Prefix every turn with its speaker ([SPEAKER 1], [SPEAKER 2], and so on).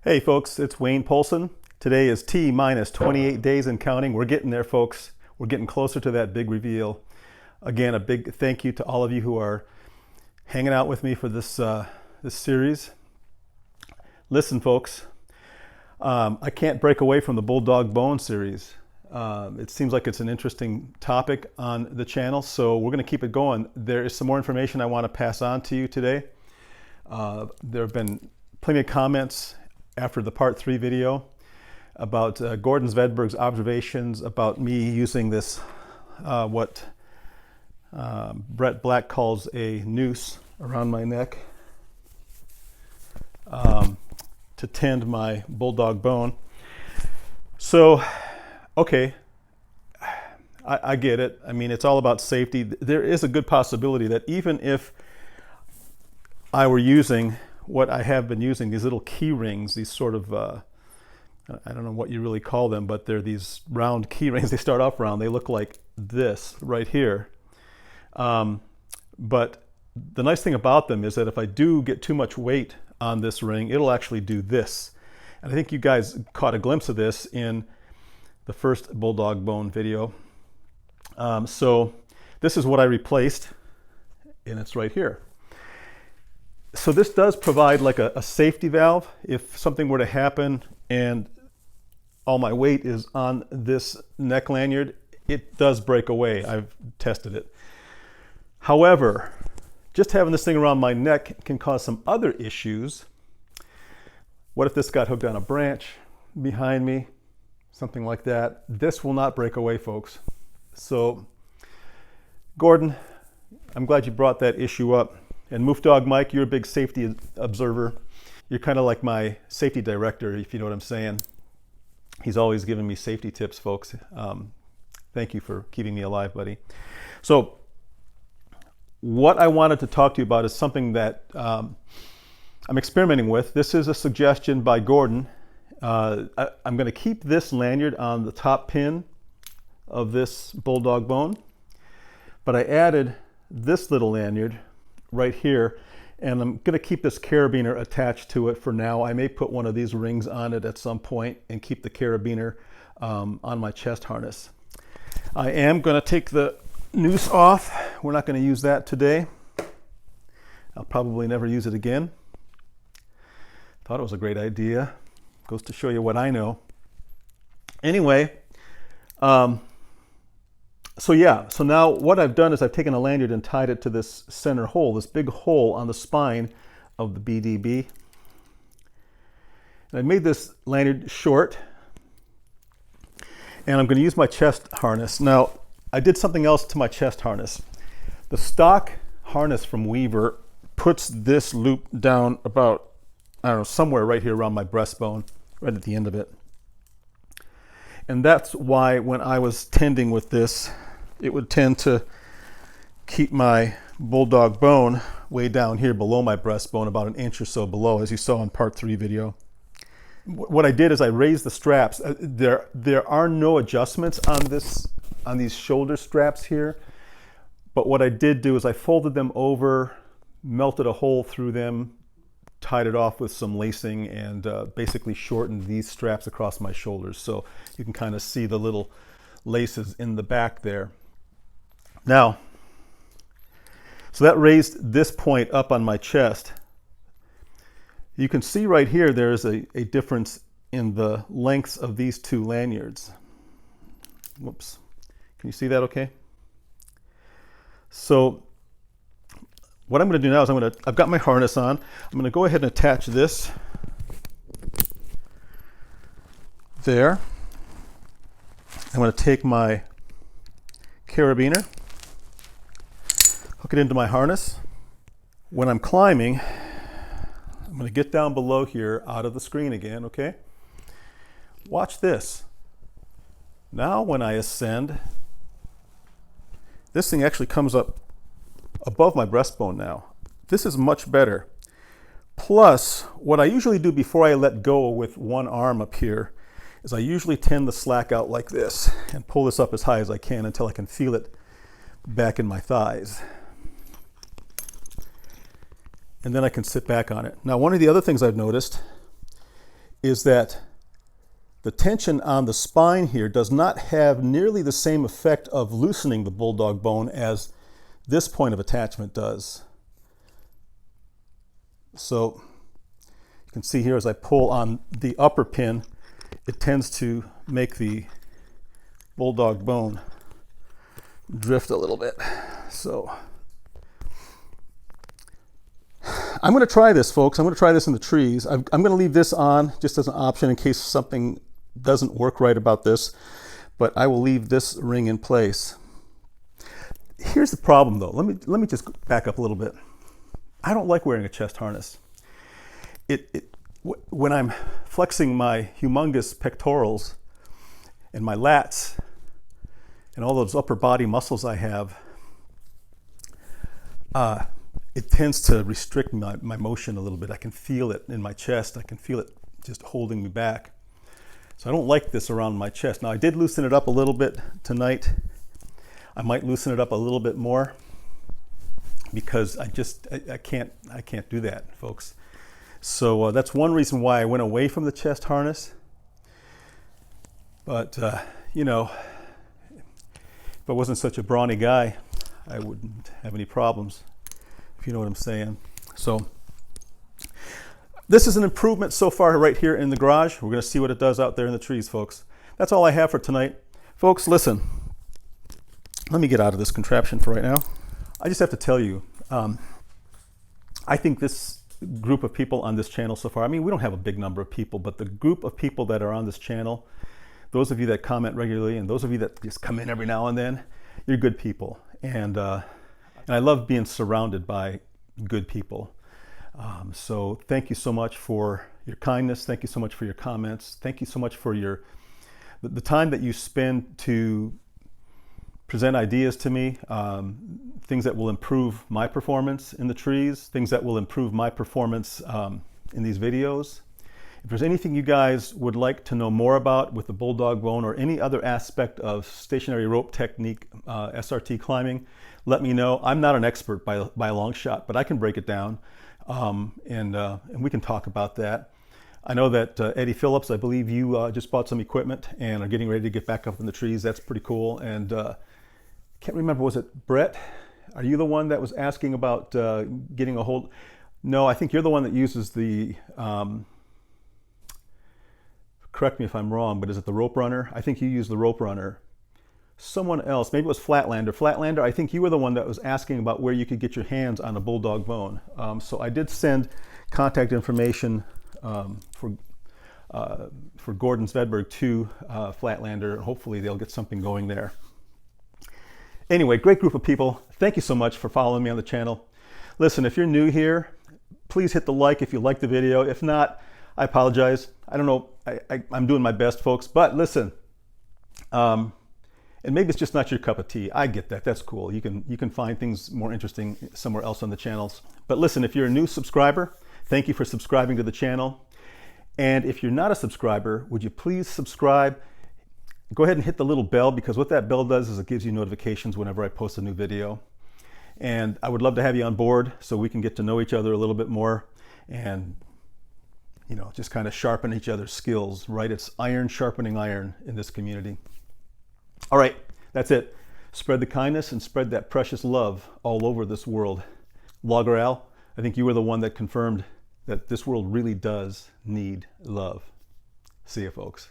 [SPEAKER 1] Hey folks, it's Wayne Polson. Today is T minus 28 days and counting. We're getting there, folks. We're getting closer to that big reveal. Again, a big thank you to all of you who are hanging out with me for this series. Listen, folks, I can't break away from the Bulldog Bone series. It seems like it's an interesting topic on the channel, so we're going to keep it going. There is some more information I want to pass on to you today. There have been plenty of comments after the part 3 video about Gordon Svedberg's observations about me using this, what Brett Black calls a noose around my neck to tend my bulldog bone. So, okay, I get it. I mean, it's all about safety. There is a good possibility that even if I were using what I have been using, these little key rings, these sort of, I don't know what you really call them, but they're these round key rings. They start off round. They look like this right here. But the nice thing about them is that if I do get too much weight on this ring, it'll actually do this. And I think you guys caught a glimpse of this in the first Bulldog Bone video. So this is what I replaced, and it's right here. So this does provide like a safety valve. If something were to happen and all my weight is on this neck lanyard, it does break away. I've tested it. However, just having this thing around my neck can cause some other issues. What if this got hooked on a branch behind me? Something like that. This will not break away, folks. So, Gordon, I'm glad you brought that issue up. And Moof Dog Mike, you're a big safety observer. You're kind of like my safety director, if you know what I'm saying. He's always giving me safety tips, folks. Thank you for keeping me alive, buddy. So what I wanted to talk to you about is something that I'm experimenting with. This is a suggestion by Gordon. I'm going to keep this lanyard on the top pin of this bulldog bone, but I added this little lanyard right here, and I'm going to keep this carabiner attached to it for now. I may put one of these rings on it at some point and keep the carabiner on my chest harness. I am going to take the noose off. We're not going to use that today. I'll probably never use it again. Thought it was a great idea. Goes to show you what I know. Anyway, so now what I've done is I've taken a lanyard and tied it to this center hole, this big hole on the spine of the BDB. And I made this lanyard short, and I'm going to use my chest harness. Now, I did something else to my chest harness. The stock harness from Weaver puts this loop down about, I don't know, somewhere right here around my breastbone, right at the end of it. And that's why when I was tending with this, it would tend to keep my bulldog bone way down here below my breastbone, about 1 inch or so below, as you saw in part 3 video. What I did is I raised the straps. There are no adjustments on these shoulder straps here, but what I did do is I folded them over, melted a hole through them, tied it off with some lacing, and basically shortened these straps across my shoulders, so you can kind of see the little laces in the back there. Now, so that raised this point up on my chest. You can see right here there's a difference in the lengths of these two lanyards. Whoops. Can you see that okay? So what I'm going to do now is I've got my harness on. I'm going to go ahead and attach this there. I'm going to take my carabiner, hook it into my harness. When I'm climbing, I'm going to get down below here out of the screen again, okay? Watch this. Now when I ascend, this thing actually comes up above my breastbone now. This is much better. Plus, what I usually do before I let go with one arm up here is I usually tend the slack out like this and pull this up as high as I can until I can feel it back in my thighs. And then I can sit back on it. Now, one of the other things I've noticed is that the tension on the spine here does not have nearly the same effect of loosening the bulldog bone as this point of attachment does. So you can see here as I pull on the upper pin, it tends to make the bulldog bone drift a little bit. So I'm going to try this, folks. I'm going to try this in the trees. I'm going to leave this on just as an option in case something doesn't work right about this, but I will leave this ring in place. Here's the problem though. Let me just back up a little bit. I don't like wearing a chest harness. When I'm flexing my humongous pectorals and my lats and all those upper body muscles I have, it tends to restrict my motion a little bit. I can feel it in my chest. I can feel it just holding me back. So I don't like this around my chest. Now I did loosen it up a little bit tonight. I might loosen it up a little bit more because I can't do that, folks. So that's one reason why I went away from the chest harness. But you know, if I wasn't such a brawny guy, I wouldn't have any problems, if you know what I'm saying. So this is an improvement so far right here in the garage. We're going to see what it does out there in the trees, folks. That's all I have for tonight. Folks, listen. Let me get out of this contraption for right now. I just have to tell you, I think this group of people on this channel so far, I mean, we don't have a big number of people, but the group of people that are on this channel, those of you that comment regularly and those of you that just come in every now and then, you're good people. And I love being surrounded by good people. So thank you so much for your kindness. Thank you so much for your comments. Thank you so much for the time that you spend to present ideas to me, things that will improve my performance in the trees, things that will improve my performance in these videos. If there's anything you guys would like to know more about with the bulldog bone or any other aspect of stationary rope technique, SRT climbing, let me know. I'm not an expert by a long shot, but I can break it down, and we can talk about that. I know that Eddie Phillips, I believe you just bought some equipment and are getting ready to get back up in the trees. That's pretty cool. And can't remember, was it Brett? Are you the one that was asking about getting a hold? No, I think you're the one that uses the, correct me if I'm wrong, but is it the rope runner? I think you use the rope runner. Someone else, maybe it was Flatlander. Flatlander, I think you were the one that was asking about where you could get your hands on a bulldog bone. So I did send contact information for Gordon Svedberg to Flatlander. Hopefully they'll get something going there. Anyway, great group of people. Thank you so much for following me on the channel. Listen, if you're new here, please hit the like if you like the video. If not, I apologize. I don't know. I'm doing my best, folks. But listen, and maybe it's just not your cup of tea. I get that. That's cool. You can find things more interesting somewhere else on the channels. But listen, if you're a new subscriber, thank you for subscribing to the channel. And if you're not a subscriber, would you please subscribe? Go ahead and hit the little bell, because what that bell does is it gives you notifications whenever I post a new video. And I would love to have you on board so we can get to know each other a little bit more and, you know, just kind of sharpen each other's skills, right? It's iron sharpening iron in this community. All right, that's it. Spread the kindness and spread that precious love all over this world. Logger Al, I think you were the one that confirmed that this world really does need love. See you, folks.